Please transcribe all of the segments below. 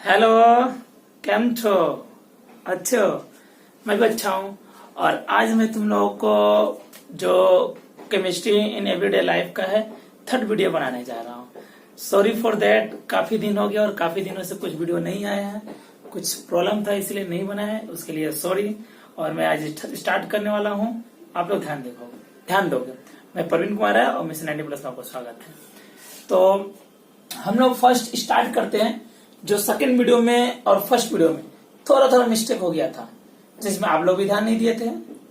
Hello. केम छो? अच्छे हो? मैं भी अच्छा हूँ। और आज मैं तुम लोगों को जो केमिस्ट्री इन एवरीडे लाइफ का है थर्ड वीडियो बनाने जा रहा हूँ। सॉरी फॉर दैट, काफी दिन हो गया और काफी दिनों से कुछ वीडियो नहीं आया है, कुछ प्रॉब्लम था इसलिए नहीं बना है, उसके लिए सॉरी। और मैं आज स्टार्ट करने वाला हूँ, आप लोग ध्यान दोगे। मैं प्रवीण कुमार है और मिशन 90 प्लस में आपको स्वागत है। तो हम लोग फर्स्ट स्टार्ट करते हैं। जो सेकंड वीडियो में और फर्स्ट वीडियो में थोड़ा थोड़ा मिस्टेक हो गया था, जिसमें आप लोग भी ध्यान नहीं दिए थे,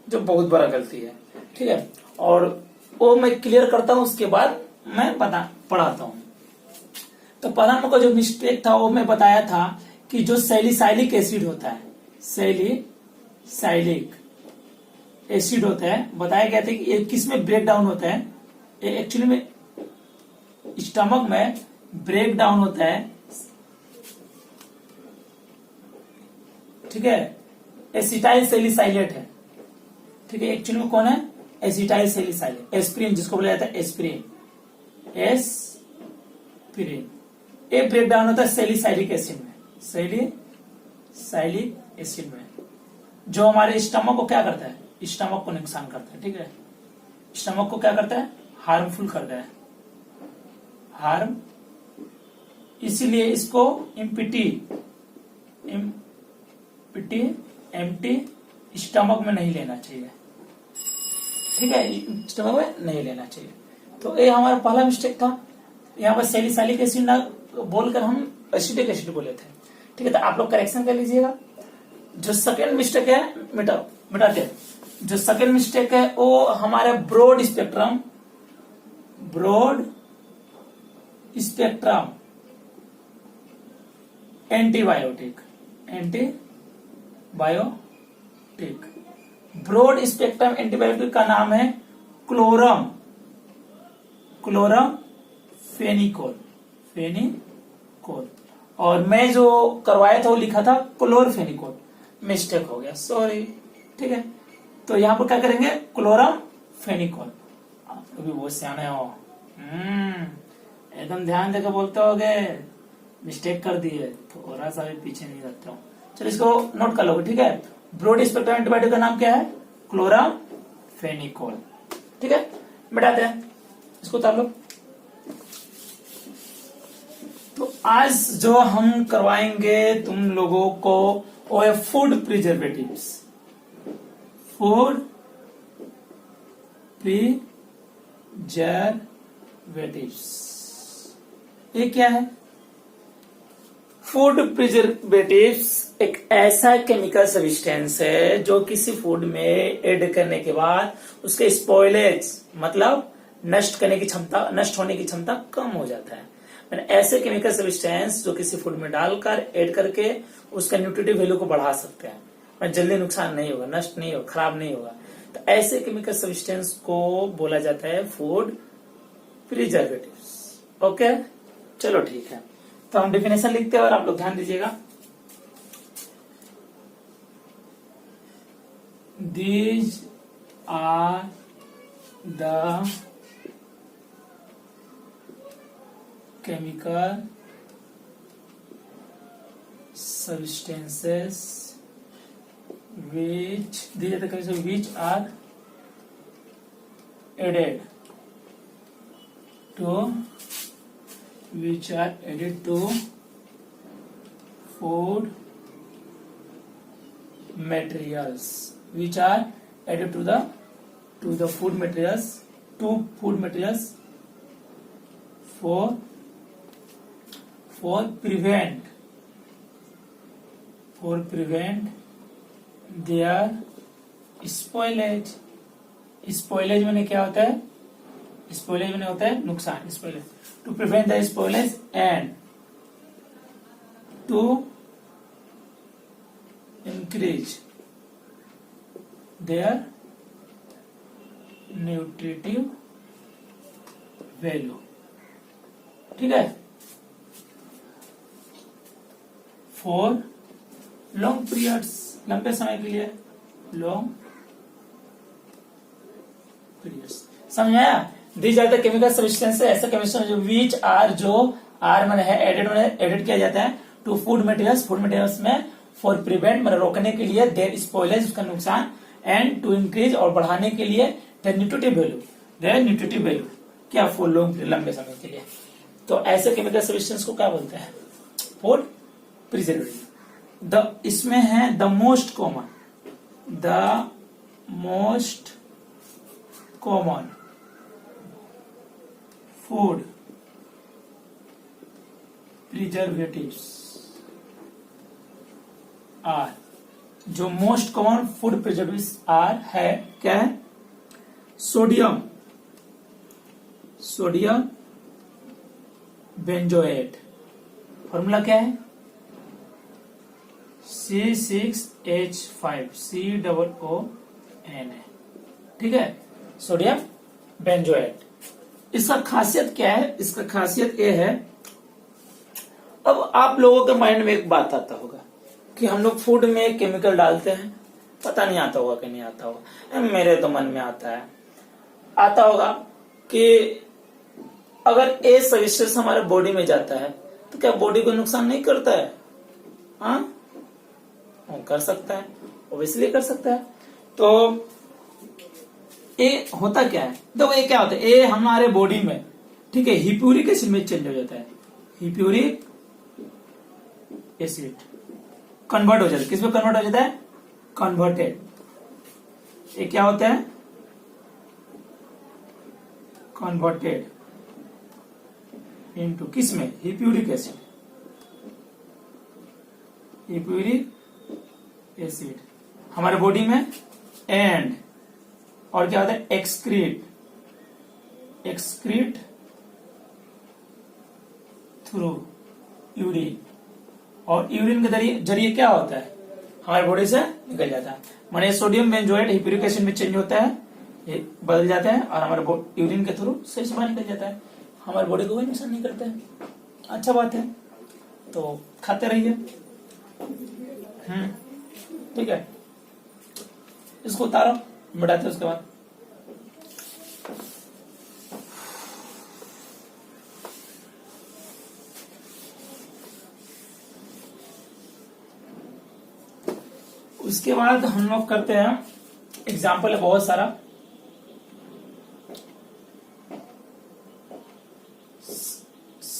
जो बहुत बड़ा गलती है। ठीक है, और वो मैं क्लियर करता हूं, उसके बाद मैं पढ़ाता हूं। तो पहला नंबर का जो मिस्टेक था वो मैं बताया था कि जो सैलिसाइलिक एसिड होता है, सैलिसाइलिक एसिड होता है, बताया गया था कि ये किस में ब्रेक डाउन होता है। ये एक्चुअली में स्टमक में ब्रेक डाउन होता है। ठीक है, एसिटाइल सैलिसाइलेट है। ठीक है, एक्चुअली में कौन है? एसिटाइल सैलिसाइलेट, एस्पिरिन जिसको बोला जाता है एस्पिरिन। ये ब्रेक डाउन होता है सैलिसाइलिक एसिड में, सैलिसाइलिक एसिड में, जो हमारे स्टमक को क्या करता है? स्टमक को नुकसान करता है। ठीक है, स्टमक को क्या करता है? हार्मफुल करता है, हार्म। इसीलिए इसको एम्प्टी स्टमक में नहीं लेना चाहिए। ठीक है, स्टमक में नहीं लेना चाहिए। तो ये हमारा पहला मिस्टेक था। यहाँ पर सैलिसाइलिक एसिड ना बोलकर हम एसिटिक एसिड बोले थे। ठीक है, तो आप लोग करेक्शन कर लीजिएगा। जो सेकेंड मिस्टेक है मिटाते। जो सेकेंड मिस्टेक है वो हमारे broad spectrum antibiotic broad spectrum antibiotic का नाम है क्लोरमफेनिकोल। और मैं जो करवाया था वो लिखा था क्लोरफेनिकोल, मिस्टेक हो गया, सॉरी। ठीक है, तो यहां पर क्या करेंगे? क्लोरमफेनिकोल। आप लोग भी बहुत सियाने हो, एकदम ध्यान देकर बोलते होगे। मिस्टेक कर दिए, थोड़ा सा भी पीछे नहीं रखता हूँ। चलो इसको नोट कर लोगे। ठीक है, ब्रॉड स्पेक्ट्रम एंटीबायोटिक का नाम क्या है? क्लोरमफेनिकोल। ठीक है, मिटाते हैं, इसको उतार लो। तो आज जो हम करवाएंगे तुम लोगों को वो है फूड प्रिजर्वेटिव्स। ये क्या है? फूड प्रिजर्वेटिव्स एक ऐसा केमिकल सब्सटेंस है जो किसी फूड में ऐड करने के बाद उसके स्पॉइलेज मतलब नष्ट होने की क्षमता कम हो जाता है। ऐसे केमिकल सब्सटेंस जो किसी फूड में डालकर ऐड करके उसका न्यूट्रिटिव वैल्यू को बढ़ा सकते हैं, जल्दी नुकसान नहीं होगा, नष्ट नहीं होगा, खराब नहीं होगा। तो ऐसे केमिकल सब्सटेंस को बोला जाता है फूड प्रिजर्वेटिव्स। ओके, चलो ठीक है, तो हम डेफिनेशन लिखते हैं और आप लोग ध्यान दीजिएगा। These are the chemical substances which are added to food materials, for prevent their spoilage। Spoilage मैंने क्या होता है? स्पॉइलेज मैंने होता है नुकसान। Spoilage to prevent the spoilage and to increase their nutritive value. ठीक है, फॉर लॉन्ग पीरियड्स, लंबे समय के लिए, लॉन्ग पीरियड्स। समझ में आया? These are the chemical substance, ऐसे केमिकल जो विच आर, जो आर मैंने है एडेड किया जाता है टू फूड मटेरियल्स में फॉर प्रिवेंट मतलब रोकने के लिए, देयर स्पॉइलेज उसका नुकसान, एंड टू इंक्रीज और बढ़ाने के लिए देयर न्यूट्रिटिव वैल्यू क्या फॉर लंबे समय के लिए। तो ऐसे केमिकल सब्सटेंस को क्या बोलते हैं? Food preservative. इसमें है the most common food preservatives are, जो most common food preservatives are है क्या है? सोडियम बेंजोएट, फॉर्मूला क्या है? C6H5 COON है, ठीक है, सोडियम बेंजोएट। इसका खासियत क्या है? इसका खासियत ये है, अब आप लोगों के माइंड में एक बात आता होगा कि हम लोग फूड में केमिकल डालते हैं, पता नहीं आता होगा कि नहीं आता होगा, मेरे तो मन में आता होगा कि अगर ए सब्सटेंस हमारे बॉडी में जाता है तो क्या बॉडी को नुकसान नहीं करता है? हाँ, कर सकता है, ऑब्वियसली कर सकता है। तो ए होता क्या है? देखो ये क्या होता है, ए हमारे बॉडी में, ठीक है, हिप्यूरिक एसिड में चेंज हो जाता है, हिप्यूरिक एसिड कन्वर्ट हो जाता है, किसमें कन्वर्ट हो जाता है? कन्वर्टेड। ये क्या होता है? कन्वर्टेड इनटू किसमें? हिप्यूरिक एसिड, हमारे बॉडी में, एंड और क्या होता है? एक्सक्रीट थ्रू यूरिन, और यूरिन के जरिए क्या होता है? हमारे बॉडी से निकल जाता है। माने सोडियम बेंजोएट हिप्यूरिक एसिड में चेंज होता है, ये बदल जाता है और हमारे यूरिन के थ्रू सही से बाहर निकल जाता है, हमारे बॉडी को कोई नुकसान नहीं करता है। अच्छा बात है, तो खाते रहिए। ठीक है, इसको उतारो, मिटाते उसके बाद। उसके बाद हम लोग करते हैं, एग्जाम्पल है बहुत सारा।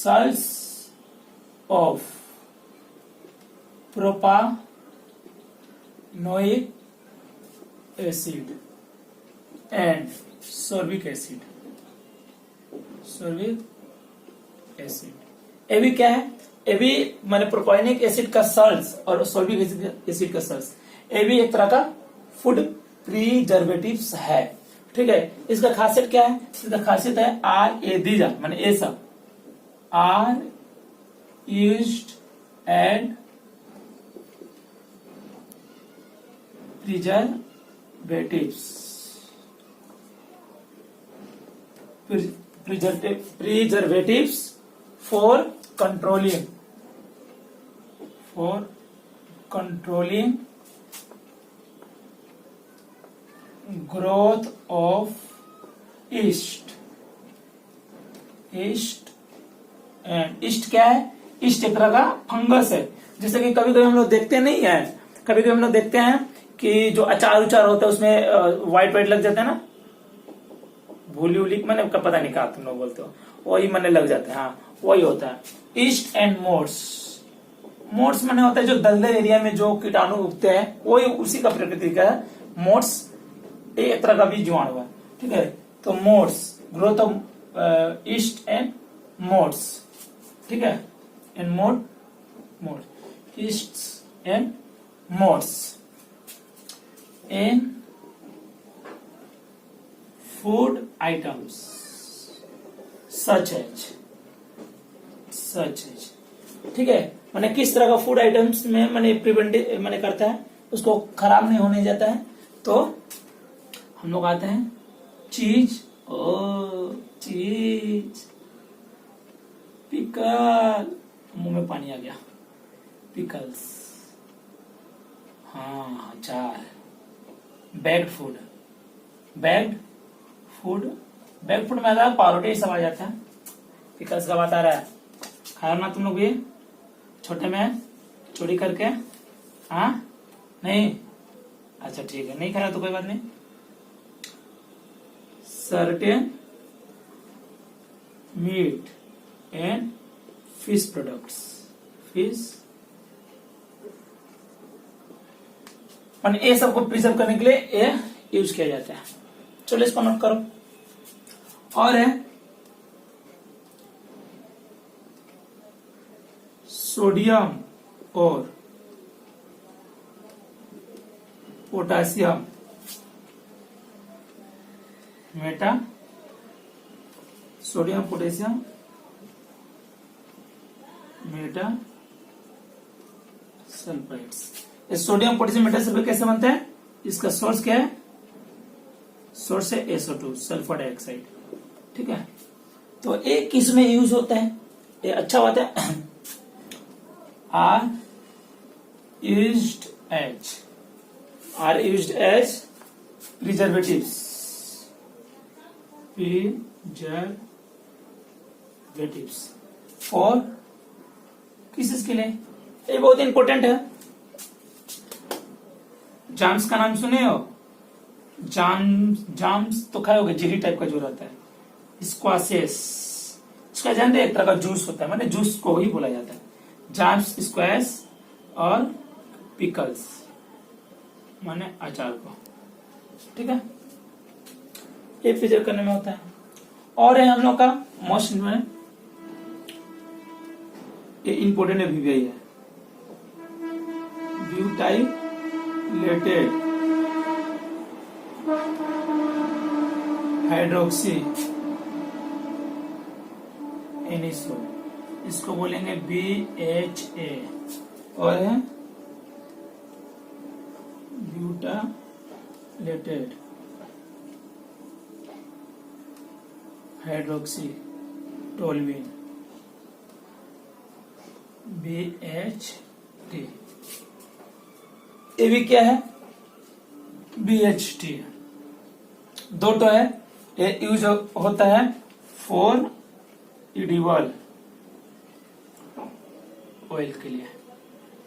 salts of propanoic acid and sorbic acid। ये भी क्या है? ये भी माने प्रोपाइनिक एसिड का सल्ट्स और सोर्बिक एसिड का सल्ट्स, ये भी एक तरह का फूड प्रिजर्वेटिव्स है, ठीक है। इसका खासियत क्या है? इसका खासियत है आर माने ये सब are used and preservatives for controlling growth of yeast east क्या है? ईस्ट एक तरह का फंगस है। जैसे कि कभी कभी हम लोग देखते नहीं है, कभी कभी हम लोग देखते हैं कि जो अचार उचार होता है उसमें व्हाइट लग जाता है ना, भूली मैंने पता नहीं कहा तुम लोग बोलते हो, वही मैंने लग जाता है। हाँ, वही होता है ईस्ट एंड मोड्स मैंने होता है जो दलदल एरिया में जो कीटाणु उगते हैं, वही उसी का प्रकृति का है मोड्स। एक तरह का भी जीवाणु है, ठीक है। तो moulds, growth of yeast and moulds, ठीक है, and mould yeast and moulds in food items such as, ठीक है। मैंने किस तरह का फूड आइटम्स में मैंने प्रिवेंटिव मैंने करता है, उसको खराब नहीं होने जाता है। तो हम लोग आते हैं चीज पिकल, मुंह में पानी आ गया, पिकल्स, हाँ, अचार, बैग्ड फूड में आता है पावरोटी सब आ जाता है। पिकल्स का बात आ रहा है, खाया ना तुम लोग भी? छोटे में चोरी करके, हाँ नहीं, अच्छा ठीक है, नहीं खाया तो कोई बात नहीं। Certain meat and fish products, fish और ये सबको प्रिजर्व करने के लिए ये यूज किया जाता है। चलो इसको नोट करो। और है सोडियम और potassium Meta, sodium potassium Meta sulphides. Sodium potassium Meta sulphide कैसे बनता है? इसका सोर्स क्या है? सोर्स है SO2 सल्फर डाइऑक्साइड। ठीक है, तो एक किस में यूज होता है? ये अच्छा होता है आर यूज्ड एज प्रिजर्वेटिव्स, और किस चीज के लिए? ये बहुत इंपॉर्टेंट है। जाम्स का नाम सुने हो? जाम्स तो खाए होगे, जेली टाइप का जो रहता है। स्क्वाशेस, इसका जानते हैं, एक तरह का जूस होता है, माने जूस को ही बोला जाता है। जाम्स, स्क्वैश और पिकल्स माने अचार को। ठीक है, ये प्रिजर्व करने में होता है। और है हम लोग का मोस्ट ये इंपोर्टेंट है, VVI है, ब्यूटाइलेटेड हाइड्रोक्सी एनिसोल, इसको बोलेंगे BHA। और है ब्यूटाइलेटेड हाइड्रोक्सी टोल्यूइन, BHT। ये भी क्या है? BHT। दो तो है, ये यूज होता है फॉर एडिबल ऑयल के लिए,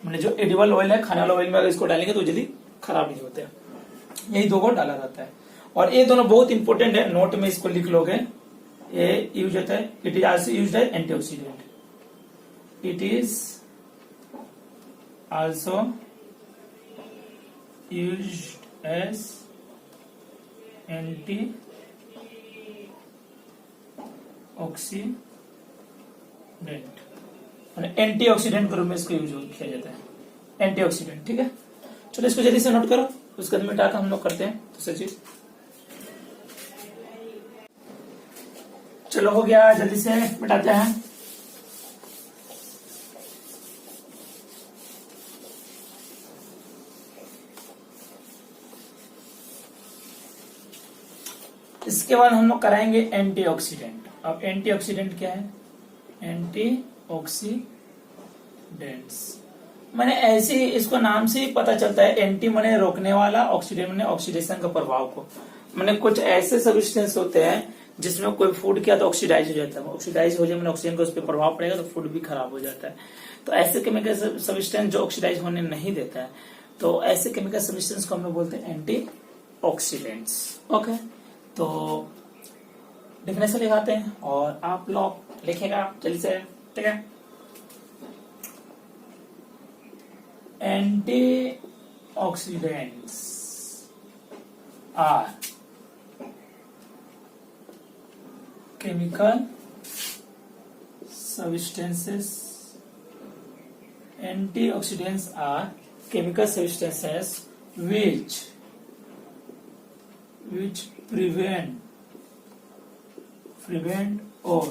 मैंने जो एडिबल ऑयल है, खाने वाला ऑयल में अगर इसको डालेंगे तो जल्दी खराब नहीं होते। यही दो को डाला रहता है। और ये दोनों बहुत इंपॉर्टेंट है, नोट में इसको लिख लोगे। ये यूज होता है, it is also used as antioxidant, it is also used as antioxidant, antioxidant के रूप में इसको यूज किया जाता है, एंटीऑक्सीडेंट। ठीक है, चलो इसको जल्दी से नोट करो, उसके बाद मिटा कर हम लोग करते हैं दूसरी चीज। चलो हो गया, जल्दी से मिटाते हैं। इसके बाद हम लोग कराएंगे एंटीऑक्सीडेंट। अब एंटीऑक्सीडेंट क्या है? एंटीऑक्सीडेंट्स मैंने ऐसे ही, इसको नाम से ही पता चलता है। एंटी माने रोकने वाला, ऑक्सीडेंट माने ऑक्सीडेशन का प्रभाव को। मैंने कुछ ऐसे सब्सटेंस होते हैं जिसमें कोई फूड किया तो ऑक्सीडाइज हो जाता है, ऑक्सीडाइज हो जाए मैंने ऑक्सीजन का उस पर प्रभाव पड़ेगा तो फूड भी खराब हो जाता है। तो ऐसे केमिकल सब्सटेंस जो ऑक्सीडाइज होने नहीं देता है, तो ऐसे केमिकल सब्सटेंस को हम लोग बोलते हैं एंटी ऑक्सीडेंट्स। ओके, तो डेफिनेशन लिखाते हैं और आप लोग लिखेगा जल्दी से। ठीक है, antioxidants are chemical substances. Antioxidants are chemical substances which prevent or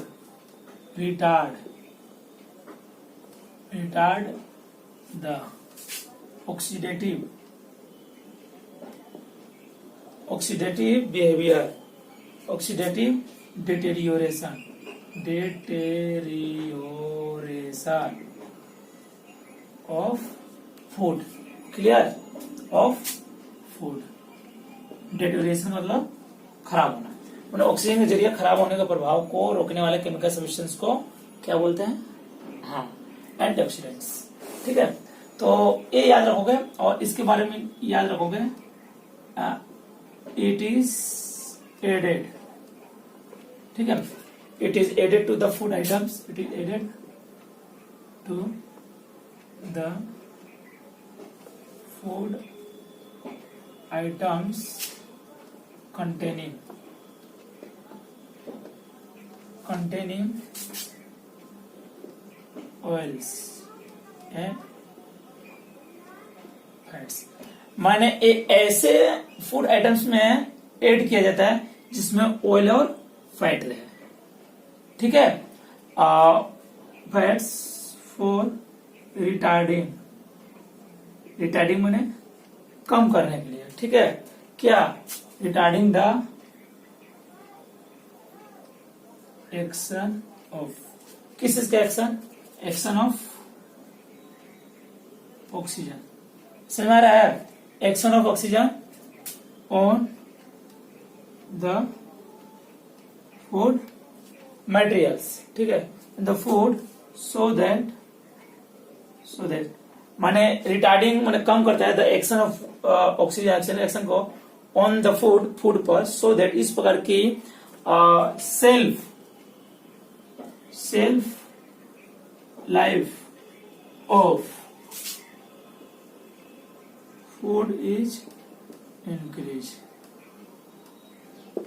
retard the oxidative behavior, oxidative deterioration of food। Clear? Of food. Deterioration मतलब खराब होना, मतलब ऑक्सीजन के जरिए खराब होने का प्रभाव को रोकने वाले केमिकल सब्सटेंस को क्या बोलते हैं? हाँ, एंटीऑक्सीडेंट्स। ठीक है, तो ये याद रखोगे और इसके बारे में याद रखोगे, इट इज एडेड। ठीक है, it is added to the food items, it is added to the food items containing oils and fats। माने ऐसे फूड आइटम्स में ऐड किया जाता है जिसमें ऑयल और फैट रहे। ठीक है, फैट्स फॉर रिटार्डिंग, रिटार्डिंग माने कम करने के लिए। ठीक है, क्या? रिटार्डिंग द एक्शन ऑफ, किस चीज का एक्शन? Action of oxygen. समझ आ रहा है? Action of oxygen on the food materials. ठीक है, द फूड सो दैट माने रिटार्डिंग माने कम करता है the action of oxygen action को ऑन द फूड पर, सो दैट इस प्रकार की self life of food is increase.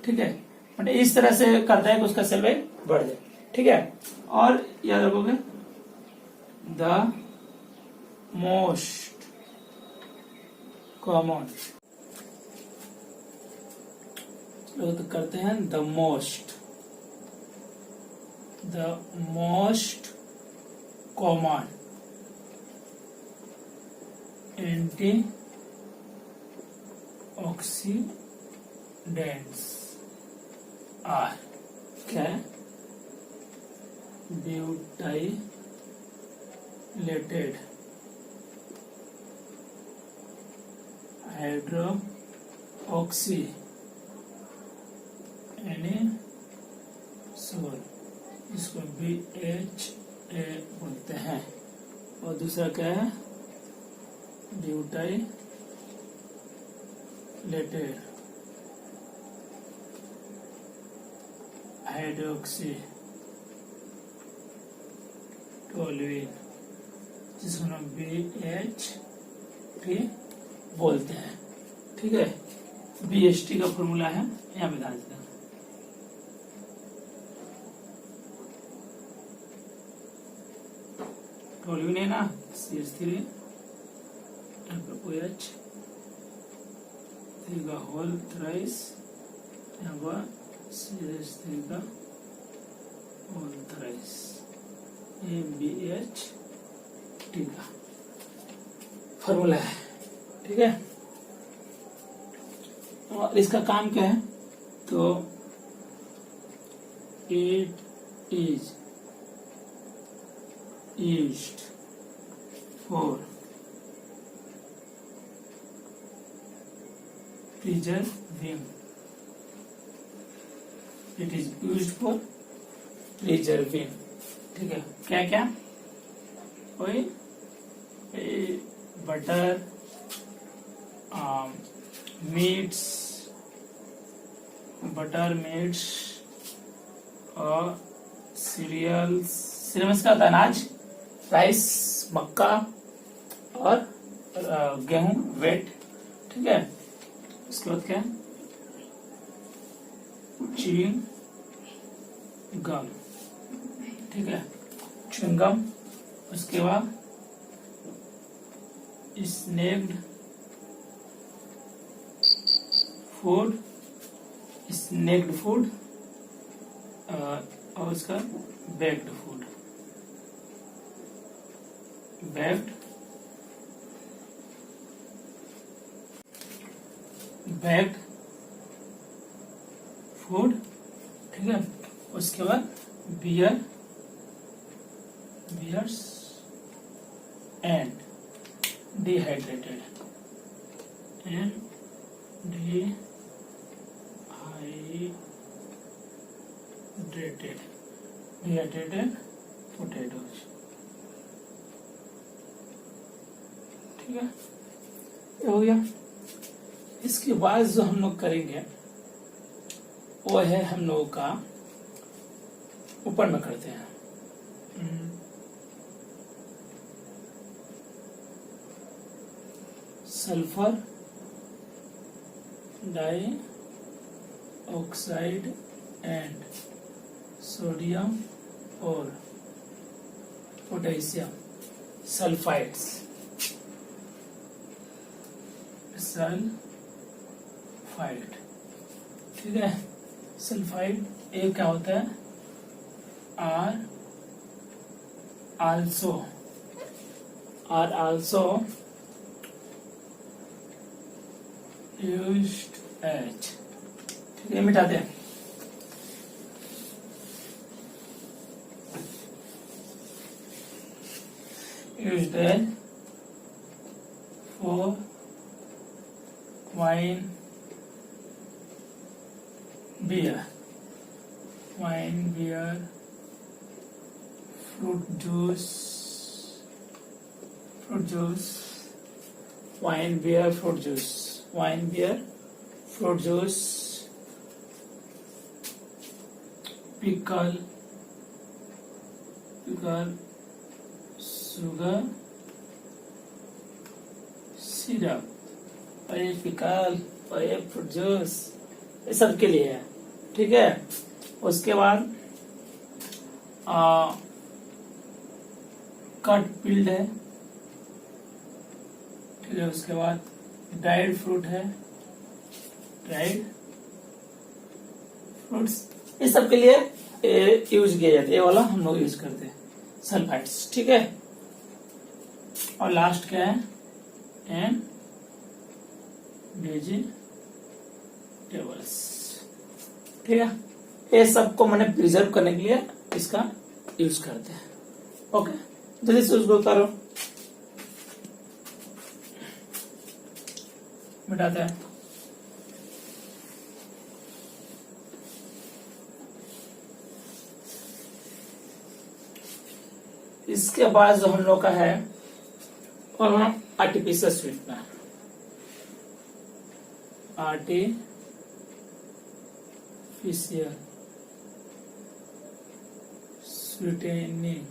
ठीक है, मतलब इस तरह से करता है कि उसका सेल लाइफ बढ़ जाए। ठीक है, और याद रखोगे द मोस्ट कॉमन, लोग तो करते हैं the most common antioxidants are क्या? ब्यूटाइलेटेड हाइड्रोक्सी एनिसोल, इसको BHA बोलते हैं। और दूसरा क्या है? ब्यूटाइलेटेड हाइड्रोक्सी टोलुइन, जिसको हम BHT बोलते हैं। ठीक है, BHT का फॉर्मूला है, यहाँ पे ध्यान देना। टोलुइन है ना, CH3 OH 3 का होल थ्राइस, यहाँ पर CH3 का होल थ्राइस, BHT का फॉर्मूला है। ठीक है, और इसका काम क्या है? तो it is used for preserving, it is used for preserving। ठीक है, क्या क्या? वही बटर, मीट्स और सीरियल्स। सीरियल्स का अनाज, राइस, मक्का और गेहूं, वेट। ठीक है, उसके बाद क्या है? Chewing gum. ठीक है, च्युइंग गम। उसके बाद स्नैक्ड फूड और उसका बेक्ड फूड, बेक्ड फूड। ठीक है, उसके बाद beers and dehydrated dehydrated potatoes. ठीक है, ये हो गया। इसके बाद जो हम लोग करेंगे वो है हम लोगों का, ऊपर में करते हैं sulphur dioxide and sodium और पोटेशियम सल्फाइड्स। सल्फाइड, ठीक है। सल्फाइड ये क्या होता है, आर आल्सो यूज्ड एज, ठीक है, मिटाते हैं। Used as for wine beer, fruit juice, wine beer fruit juice, pickle, sugar syrup, और ये पिकल और ये फ्रूट जूस, ये सब के लिए है, ठीक है। उसके बाद कट पिल्ड है, ठीक है। उसके बाद ड्राइड फ्रूट है, ड्राइड फ्रूट्स, ये सब के लिए यूज किया जाता है। ये वाला हम लोग यूज करते हैं सल्फाइड्स, ठीक है। और लास्ट क्या है, एंड वेजिटेबल्स, ठीक है। ये सबको मैंने प्रिजर्व करने के लिए इसका यूज करते हैं। ओके, जल्दी से उसको उतारो, मिटाते हैं। इसके बाद जो हम लोग का है और artificial sweetener, artificial sweetening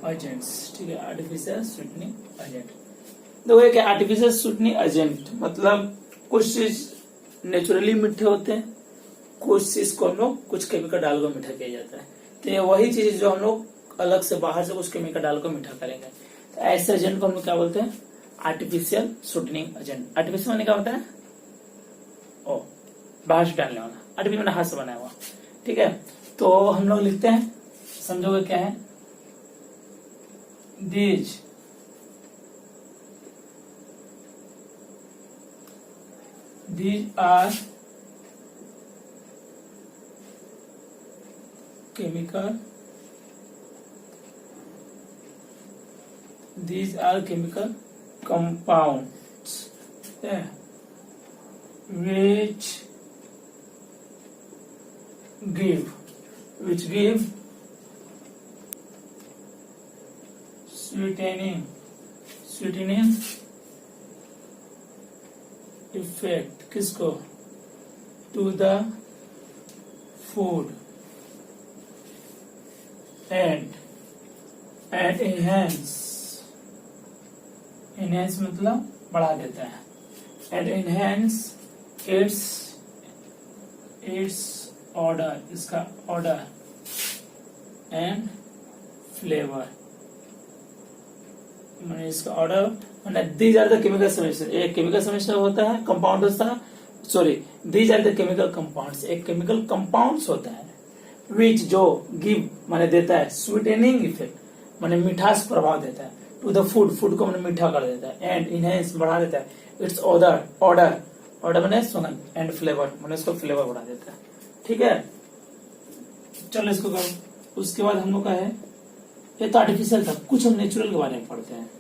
agents, ठीक है। आर्टिफिशियल स्वीटनिंग एजेंट, देखो ये क्या, आर्टिफिशियल स्वीटनिंग एजेंट मतलब कुछ चीज नेचुरली मीठे होते हैं, कुछ चीज को हम लोग कुछ केमिकल डाल कर मीठा किया जाता है। तो ये वही चीज जो हम लोग अलग से बाहर से कुछ केमिकल डालकर मीठा करेंगे, तो ऐसे एजेंट को हम लोग क्या बोलते हैं, आर्टिफिशियल स्वीटनिंग एजेंट। आर्टिफिशियल माने क्या होता है, ओ बाहर से डालने वाला, आर्टिफिशियल हाथ से बनाया हुआ, ठीक है। तो हम लोग लिखते हैं, समझोगे क्या है, these are chemical compounds, yeah, which give sweetening effect किसको, to the food and enhance मतलब बढ़ा देता है, and enhance its order, इसका order and flavor, मैंने इसका ऑर्डर मैंने these are the chemical substance, एक केमिकल सब्सटेंस होता है, कंपाउंड होता है, sorry these are the chemical compounds, एक केमिकल कंपाउंड्स होता है, विच जो गिव माने देता है, स्वीटनिंग इफेक्ट माने मिठास प्रभाव देता है, टू द फूड को माने मीठा कर देता है, एंड इनहेंस बढ़ा देता है, इट्स ऑर्डर माने सुगंध, एंड फ्लेवर माने इसको फ्लेवर बढ़ा देता है, ठीक है। चलो इसको करो। उसके बाद हम लोग का है, ये तो आर्टिफिशियल था, कुछ हम नेचुरल के बारे में पढ़ते हैं,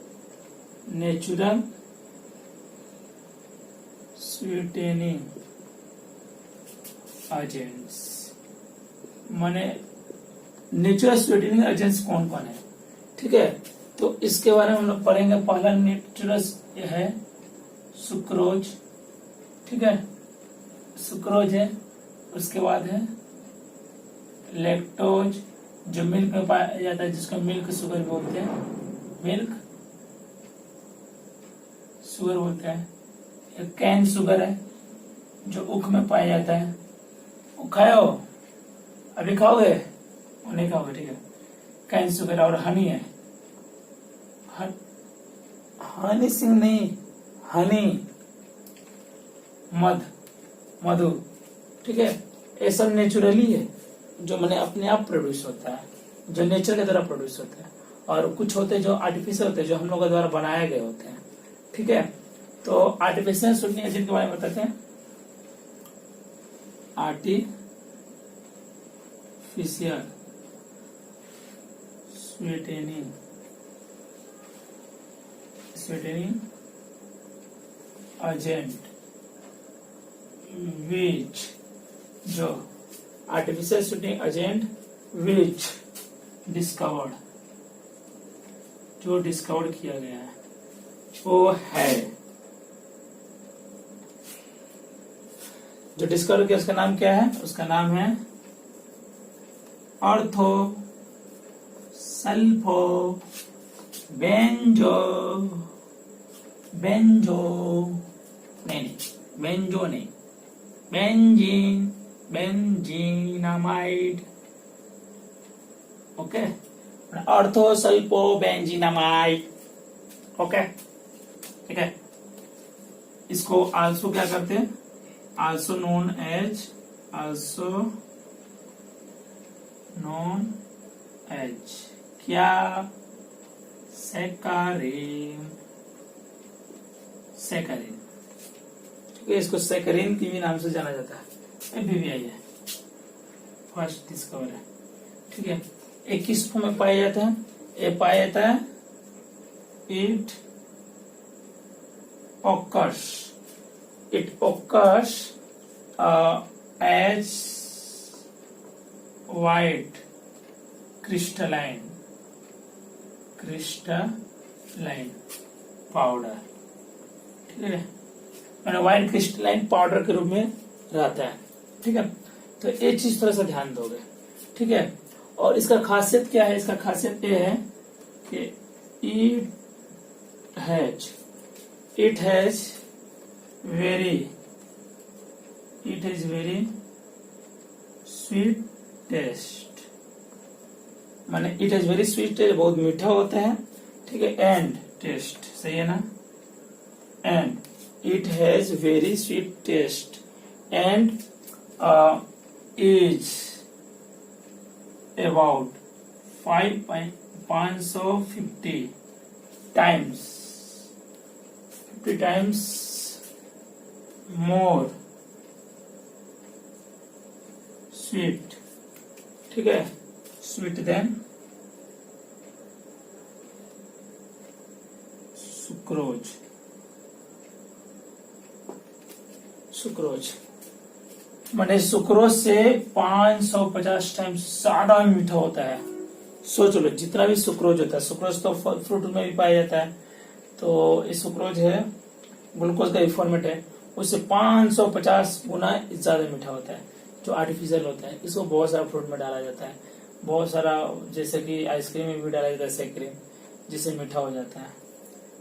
नेचुरल स्वीटनिंग एजेंट्स, माने नेचुरल स्वीटनिंग एजेंट्स कौन कौन है, ठीक है। तो इसके बारे में हम लोग पढ़ेंगे। पहला नेचुरल है सुक्रोज, ठीक है, सुक्रोज है। उसके बाद है लैक्टोज, जो मिल्क में पाया जाता है, जिसको मिल्क शुगर बोलते हैं, मिल्क शुगर बोलते हैं। एक कैन शुगर है जो ऊख में पाया जाता है। वो खाए हो, अभी खाओगे, वो नहीं खाओगे, ठीक है। Cane sugar. और हनी है, हनी सिंह नहीं, हनी, मधु, ठीक है। ये सब नेचुरली है, जो मैंने अपने आप प्रोड्यूस होता है, जो नेचर के द्वारा प्रोड्यूस होता है। और कुछ होते हैं जो आर्टिफिशियल होते हैं, जो हम लोगों द्वारा बनाए गए होते हैं, ठीक है। तो आर्टिफिशियल स्वीटनिंग एजेंट के बारे में बताते हैं। आर्टिफिशियल स्वीटनिंग एजेंट विच, जो artificial sweetening agent which discovered, जो डिस्कवर किया गया है, वो है, जो डिस्कवर किया उसका नाम क्या है? उसका नाम है ऑर्थो सल्फो बेंजो नहीं, बेंजीनामाइड, ओके, ऑर्थो सल्फो बेंजीनामाइड, ओके, ठीक है। इसको आल्सो क्या करते हैं? आल्सो नोन एज क्या? सैकरीन, ठीक है। इसको सैकरीन की भी नाम से जाना जाता है। BBI है, फर्स्ट डिस्कवर है, ठीक है। एक किस फॉर्म में पाया जाता है? ये पाया जाता है it occurs as white crystalline powder, ठीक है। मैंने व्हाइट क्रिस्टलाइन पाउडर के रूप में रहता है, ठीक है। तो ये चीज थोड़ा सा ध्यान दोगे, ठीक है। और इसका खासियत क्या है? इसका खासियत ये है कि it has very sweet taste, माने it has very sweet taste, बहुत मीठा होता है, ठीक है। एंड टेस्ट, सही है ना? And it has very sweet taste and is about 550 times more sweet, ठीक है, sweet than सुक्रोज, माने सुक्रोज से 550 टाइम्स ज्यादा मीठा होता है। सोच लो, जितना भी सुक्रोज होता है, सुक्रोज तो फ्रूट में भी पाया जाता है, तो ये सुक्रोज है, ग्लूकोज का एक फॉर्मेट है, उससे 550 गुना ज्यादा मीठा होता है, जो आर्टिफिशियल होता है। इसको बहुत सारा फ्रूट में डाला जाता है, बहुत सारा, जैसे कि आइसक्रीम में भी डाला जाता है सैकरीन, जिससे मीठा हो जाता है,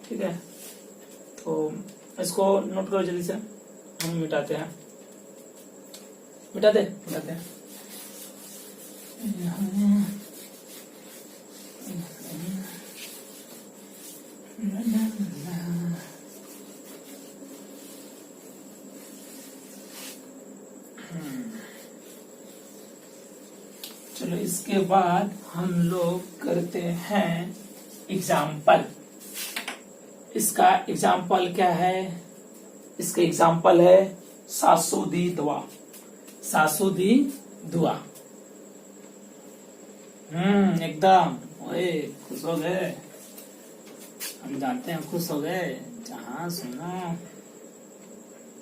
ठीक है। तो इसको नोट करो जल्दी से, हम मिटाते हैं। चलो, इसके बाद हम लोग करते हैं एग्जाम्पल। इसका एग्जाम्पल क्या है? इसका एग्जाम्पल है सासुदी दुआ। एकदम खुश हो गए, हम जानते हैं खुश हो गए। जहां सुनो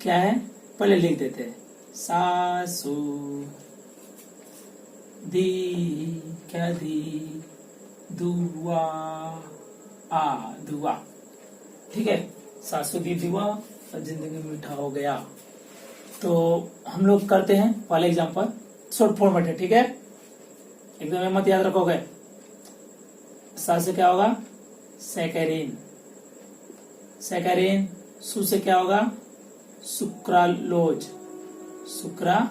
क्या है, पहले लिख देते सासू दी, क्या दी, दुआ, आ, दुआ। ठीक है, सासू दी दुआ और जिंदगी मीठा हो गया। तो हम लोग करते हैं पहले एग्जाम्पल, शॉर्ट फॉर्मेट है, ठीक है, एकदम मत याद रखोगे। सा से क्या होगा, सैकरीन, सैकरीन। सु से क्या होगा, सुक्रालोज, सुक्रालोज,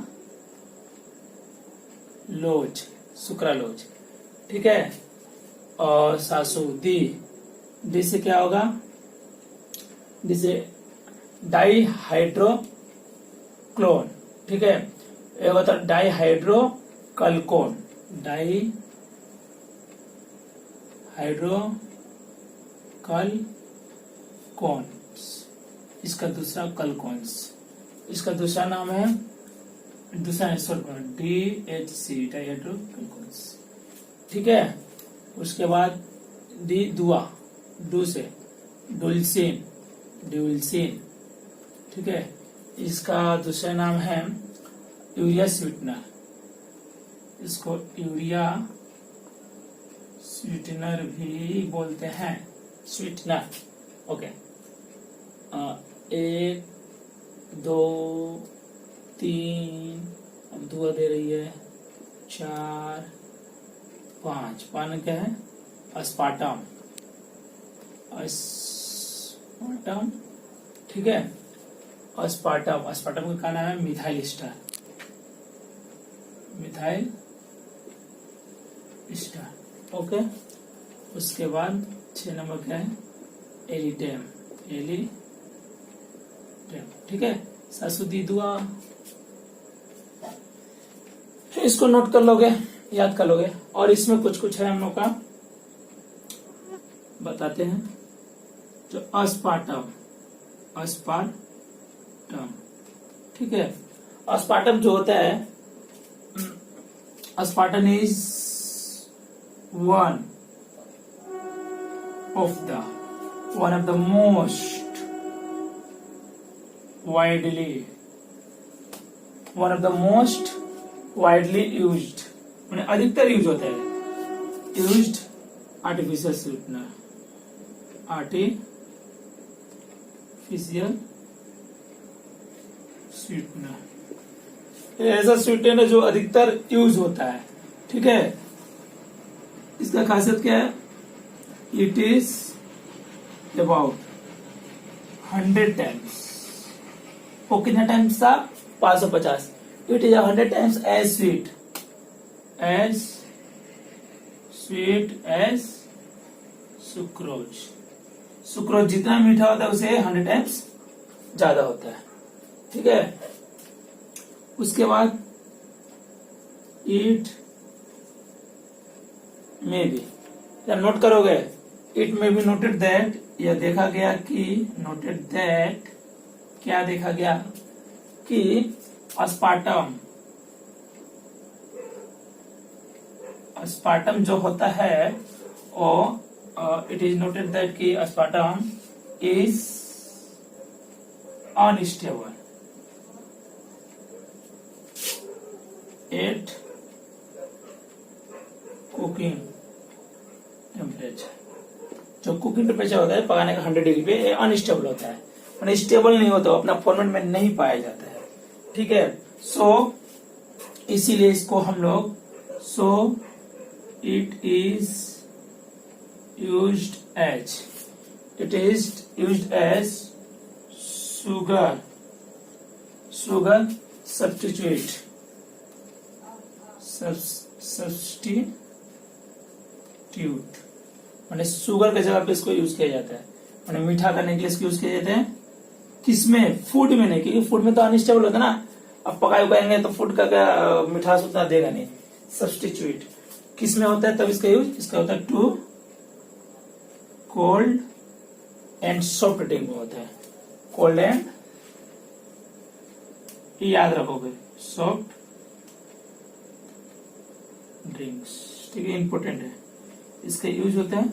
सुक्रालोज। ठीक है, और सासू दी, डी से क्या होगा, डी से डाईहाइड्रोक्लोन। ठीक है, एक होता है डाईहाइड्रोकलकोन, डाईहाइड्रोकलकोन, इसका दूसरा कलकोन्स, इसका दूसरा नाम है, दूसरा DHC, डाईहाइड्रोकलकोन्स। ठीक है, उसके बाद डी दुआ, डू से डुलसिन, ड्यूलसिन। ठीक है, इसका दूसरा नाम है यूरिया स्वीटनर, इसको यूरिया स्वीटनर भी बोलते हैं, स्वीटनर। ओके, 1 2 3, अब दुआ दे रही है, 4 5, पान क्या है, अस्पार्टम, अस्पार्टम। ठीक है, अस्पार्टम, अस्पार्टम का नाम है methyl ester, methyl ester. Okay, उसके बाद 6 नंबर क्या है, एलिटेम, एलिटेम। ठीक है, सासू दी दुआ, इसको नोट कर लोगे, याद कर लोगे। और इसमें कुछ कुछ है हम लोग का, बताते हैं। जो अस्पार्टम, अस्पार्टम, ठीक है, अस्पार्टम जो होता है, अस्पार्टम is one of the most widely used, मैंने अधिकतर यूज होता है, used artificial sweetener, artificial sweetener, ऐसा स्वीटनर जो अधिकतर यूज होता है। ठीक है, इसका खासियत क्या है, इट इज अबाउट 100 टाइम्स, वो कितना टाइम्स था, 550। It is 100 times as sweet as sucrose. Sucrose जितना मीठा होता है उसे 100 टाइम्स ज्यादा होता है। ठीक है, उसके बाद इट मे बी, या नोट करोगे, it may be noted that, या देखा गया कि, नोटेड दैट क्या देखा गया कि अस्पार्टम, अस्पार्टम जो होता है वो, इट इज नोटेड दैट कि aspartame is unstable at cooking temperature. जो कुकिंग टेम्परेचर होता है पकाने का 100 डिग्री पे, अनस्टेबल होता है, मैंने स्टेबल नहीं होता, अपना फॉर्मेट में नहीं पाया जाता है। ठीक है, सो इसीलिए इसको हम लोग, so it is used as sugar substitute, मैंने शुगर के जगह पे इसको यूज किया जाता है, मैंने मीठा करने के लिए इसको यूज किया जाता है। किसमें, फूड में नहीं, क्योंकि फूड में तो अनस्टेबल होता है ना, अब पकाएंगे तो फूड का क्या मिठास उतना देगा नहीं। सब्स्टिट्यूट किस में होता है तब इसका यूज, इसका होता है to cold and soft drink में होता है, कोल्ड एंड, याद रखोगे, सॉफ्ट ड्रिंक्स। ठीक है, इंपोर्टेंट है, इसका यूज होता है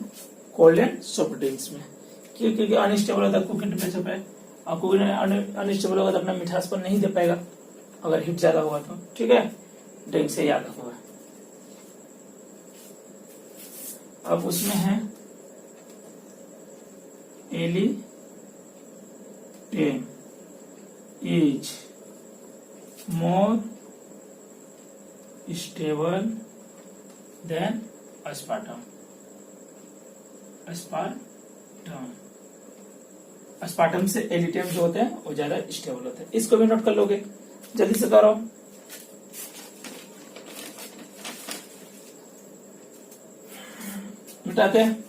कोल्ड एंड सॉफ्ट ड्रिंक्स में। क्यों, क्योंकि अनस्टेबल होता है कुकिंग टेम्परेचर पे, और कुकिंग अनस्टेबल होगा तो अपना मिठास पर नहीं दे पाएगा अगर हीट ज्यादा होगा तो। ठीक है, ड्रिंक से याद रखोगे। अब उसमें है alitame is more stable than aspartame. Aspartame से एलिटेम जो होते हैं वो ज्यादा स्टेबल होते हैं। इसको भी नोट कर लोगे, जल्दी से करो। मिटाते हैं।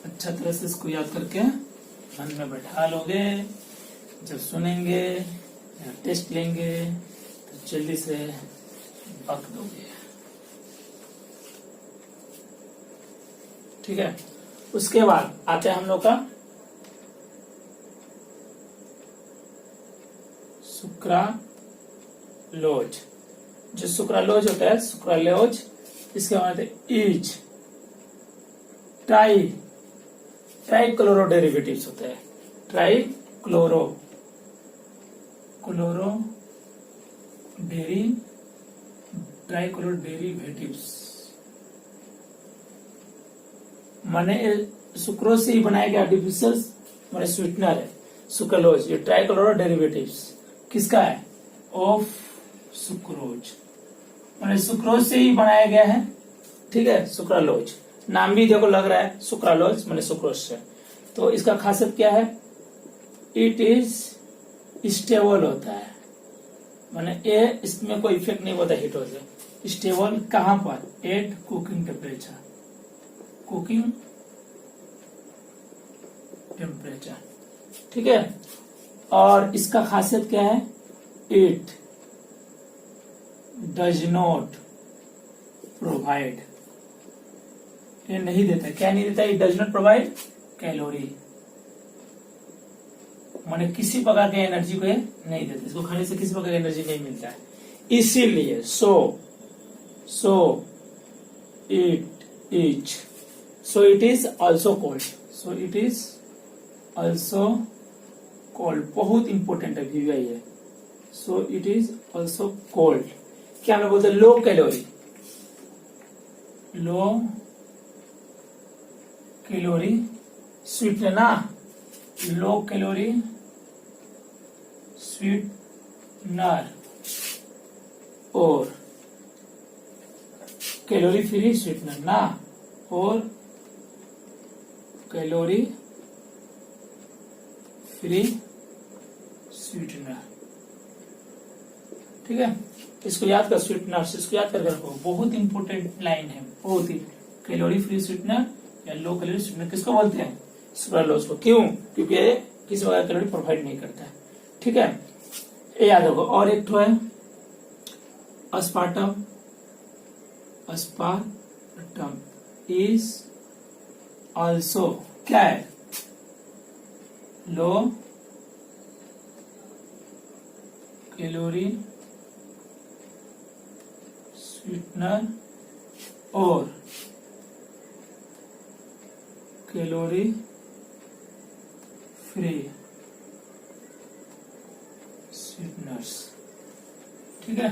अच्छा तरह से इसको याद करके मन में बैठा लोगे। जब सुनेंगे या टेस्ट लेंगे तो जल्दी से बक दोगे। ठीक है, उसके बाद आते हैं हम लोग का सुक्रालोज। जो सुक्रालोज होता है, सुक्रालोज, इसके बाद इज ट्राइक्लोरो डेरिवेटिव्स होते हैं। ट्राइक्लोरो डेरिवेटिव्स माने सुक्रोज से ही बनाया गया आर्टिफिशियल माने स्वीटनर है सुक्रालोज। ये ट्राइक्लोरो डेरिवेटिव्स किसका है? ऑफ सुक्रोज, माने सुक्रोज से ही बनाया गया है। ठीक है, सुक्रालोज नाम भी देखो लग रहा है सुक्रालोज माने सुक्रोज से। तो इसका खासियत क्या है? इट इज स्टेबल होता है, माने इसमें कोई इफेक्ट नहीं होता हीट से। स्टेबल कहां पर? Eight cooking temperature. ठीक है, और इसका खासियत क्या है? इट डज नॉट प्रोवाइड, ये नहीं देता। क्या नहीं देता? It does not provide calorie, माने किसी प्रकार की एनर्जी को ये नहीं देता। इसको खाने से किसी प्रकार की एनर्जी नहीं मिलता है। इसीलिए सो इट इज ऑल्सो कोल्ड। बहुत इंपॉर्टेंट है वीवाई है। सो इट इज ऑल्सो कोल्ड। क्या हम बोलते हैं? लो कैलोरी स्वीटनर ना, लो कैलोरी स्वीटनर और कैलोरी फ्री स्वीटनर ना, और कैलोरी फ्री स्वीटनर। ठीक है, इसको याद कर, स्वीटनर इसको याद कर रखो। बहुत इंपॉर्टेंट लाइन है, बहुत ही। कैलोरी फ्री स्वीटनर या लो कैलोरी स्वीटनर किसको बोलते हैं? सुक्रालोज को। क्यों? क्योंकि ये किसी प्रकार कैलोरी प्रोवाइड नहीं करता है। ठीक है, ये याद रखो। और एक तो है अस्पार्टम इज ऑल्सो क्या है? लो कैलोरी स्वीटनर और कैलोरी फ्री स्वीटनर्स। ठीक है,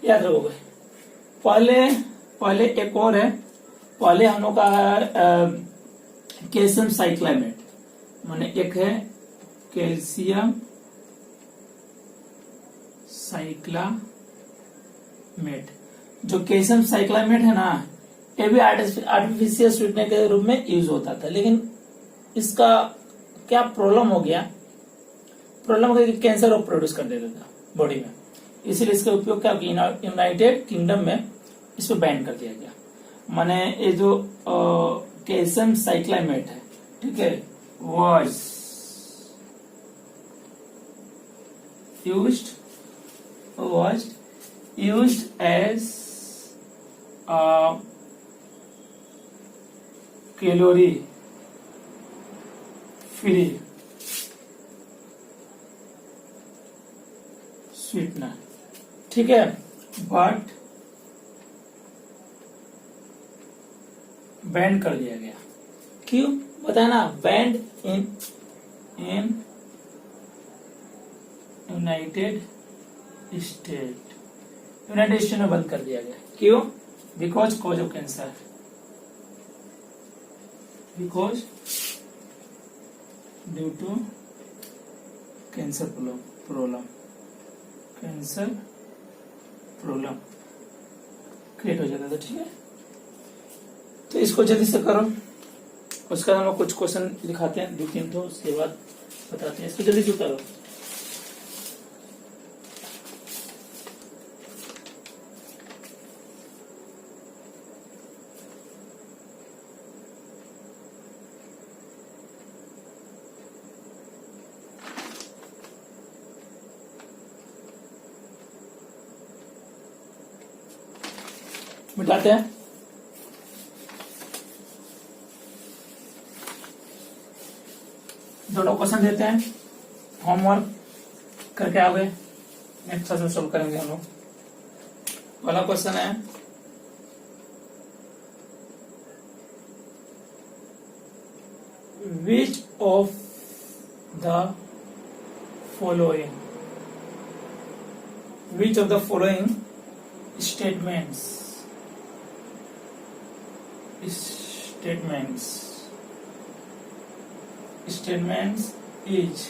याद रखोगे। पहले एक और है। पहले हम लोग का कैल्शियम साइक्लामेट, माने एक है कैल्शियम साइक्लामेट। जो कैल्शियम साइक्लामेट है ना, ये भी आर्टिफिशियल स्वीटनर के रूप में यूज होता था। लेकिन इसका क्या प्रॉब्लम हो गया? कैंसर प्रोड्यूस कर देता था बॉडी में। इसलिए इसका उपयोग क्या? यूनाइटेड किंगडम में इसको बैन कर दिया गया। माने ये जो कैल्शियम साइक्लामेट है, ठीक है, was used as calorie free sweetener। ठीक है, बट बैन कर दिया गया। क्यों? बताया ना, banned in United State. United State में बंद कर दिया गया। क्यों? Because cause of cancer, because due to cancer problem, cancer problem create हो जाता था। ठीक है, तो इसको जल्दी से करो। उसका हम लोग कुछ क्वेश्चन दिखाते हैं 2-3, तो उसके बाद बताते हैं। इसको जल्दी से करो। मिटाते हैं। दोनों क्वेश्चन देते हैं, होमवर्क करके आ गए। नेक्स्ट क्लास में सोल्व करेंगे हम लोग। पहला क्वेश्चन है, which of the following, which of the following statements is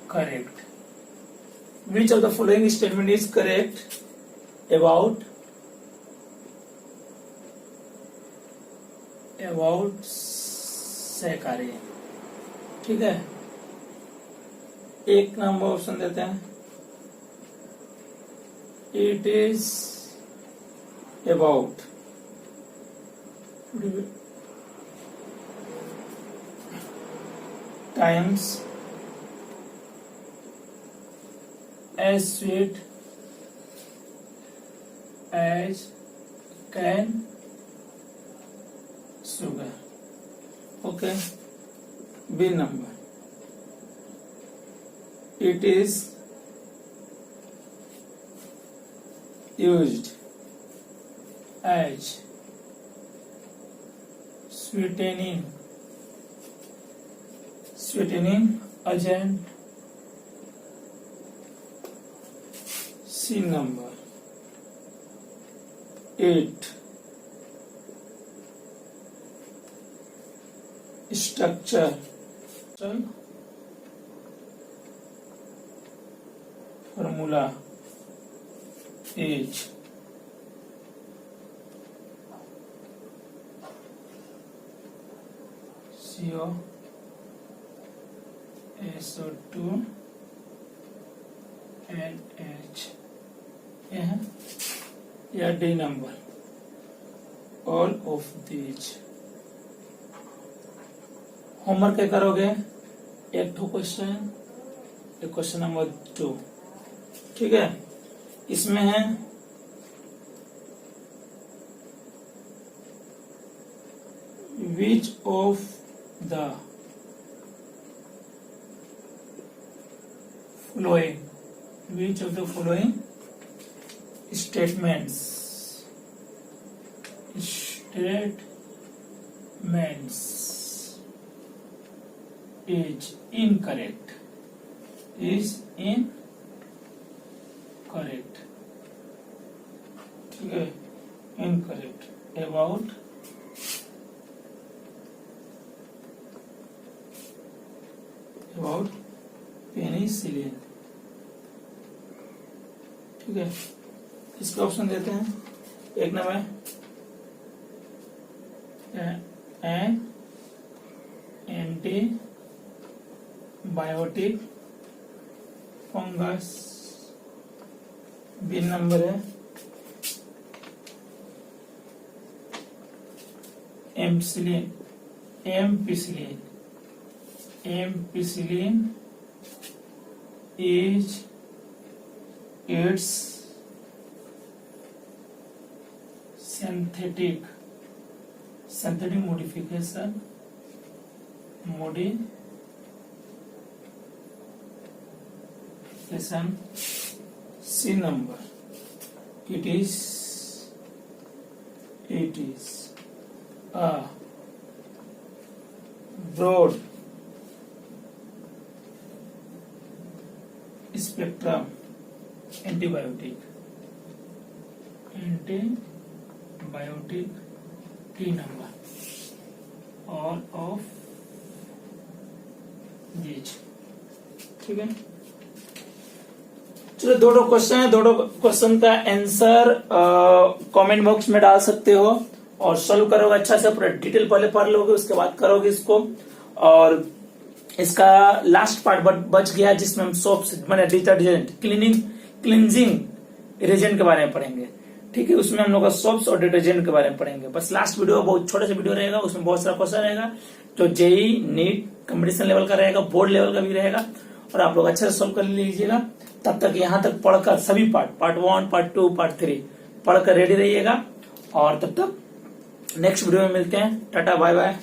correct? Which of the following statement is correct about सहकारी? ठीक है, एक नंबर ऑप्शन देते हैं, it is about times as sweet as can sugar. Okay. B number, it is used as sweetening agent. C number, it structure formula is CO SO2 NH या D number, all of these. Homework क्या करोगे, एक ठो question, एक question number 2। ठीक है, इसमें है which of the following, which of the following statements is incorrect, ठीक है, incorrect about पेनिसिलिन। ठीक है, इसका ऑप्शन देते हैं, एक number antibiotic fungus. B number है ampicillin is its synthetic modification C number, it is a broad spectrum antibiotic। Antibiotic की नंबर ऑल ऑफ दीज। ठीक है, चलो दो क्वेश्चन है, दोनों क्वेश्चन का आंसर कमेंट बॉक्स में डाल सकते हो और सॉल्व करोगे अच्छा से, पूरा डिटेल पहले पढ़ लोगे उसके बाद करोगे इसको। और इसका लास्ट पार्ट बच गया जिसमें हम सोप्स माने डिटर्जेंट क्लींजिंग इरेजेंट के बारे में पढ़ेंगे। ठीक है, उसमें हम लोग सोप्स और डिटर्जेंट के बारे में पढ़ेंगे। बस लास्ट वीडियो बहुत छोटा सा वीडियो रहेगा, उसमें बहुत सारा क्वेश्चन रहेगा जो जेई नीट कंपटीशन लेवल का रहेगा, बोर्ड लेवल का भी रहेगा, और आप लोग अच्छे से सोल्व कर लीजिएगा। तब तक यहाँ तक पढ़कर सभी पार्ट 1, पार्ट 2, पार्ट 3 पढ़कर रेडी रहिएगा। और तब तक नेक्स्ट वीडियो में मिलते हैं। Tata bye bye.